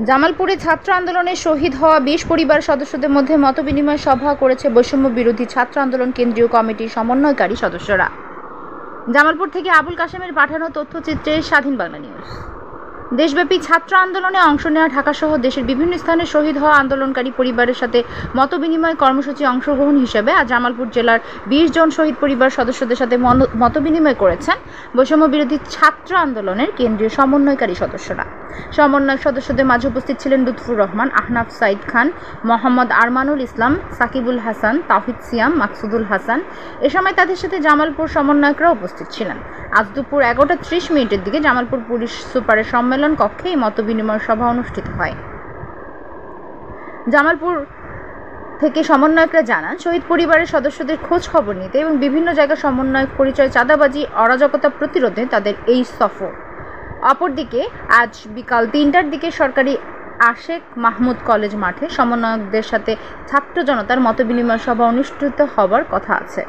জামালপুরে ছাত্র আন্দোলনে শহীদ হওয়া ২০ পরিবার সদস্যদের মধ্যে মতবিনিময় সভা করেছে বৈষম্য বিরোধী ছাত্র আন্দোলন কেন্দ্রীয় কমিটির সমন্বয়কারী সদস্যরা। জামালপুর থেকে আবুল কাশেমের পাঠানো তথ্যচিত্রে স্বাধীন বাংলা নিউজ। দেশব্যাপী ছাত্র আন্দোলনে অংশ নেওয়া ঢাকাসহ দেশের বিভিন্ন স্থানে শহীদ হওয়া আন্দোলনকারী পরিবারের সাথে মতবিনিময় কর্মসূচি অংশগ্রহণ হিসেবে আজ জামালপুর জেলার ২০ জন শহীদ পরিবার সদস্যদের সাথে মতবিনিময় করেছেন বৈষম্য বিরোধী ছাত্র আন্দোলনের কেন্দ্রীয় সমন্বয়কারী সদস্যরা। সমন্বয়ক সদস্যদের মাঝে উপস্থিত ছিলেন লুৎফুর রহমান, আহনাফ সাইদ খান, মোহাম্মদ আরমানুল ইসলাম, সাকিবুল হাসান, তাওহিদ সিয়াম, মাকসুদুল হাসান। এ সময় তাদের সাথে জামালপুর সমন্বয়করা উপস্থিত ছিলেন। আজ দুপুর ১১টা ৩০ মিনিটের দিকে জামালপুর পুলিশ সুপারের সম্মেলন কক্ষে এই মতবিনিময় সভা অনুষ্ঠিত হয়। জামালপুর থেকে সমন্বয়করা জানান, শহীদ পরিবারের সদস্যদের খোঁজ খবর নিতে এবং বিভিন্ন জায়গায় সমন্বয়ক পরিচয়, চাঁদাবাজি, অরাজকতা প্রতিরোধে তাদের এই সফর। অপরদিকে আজ বিকাল ৩টার দিকে সরকারি আশেক মাহমুদ কলেজ মাঠে সমন্বয়কদের সাথে ছাত্র জনতার মতবিনিময় সভা অনুষ্ঠিত হবার কথা আছে।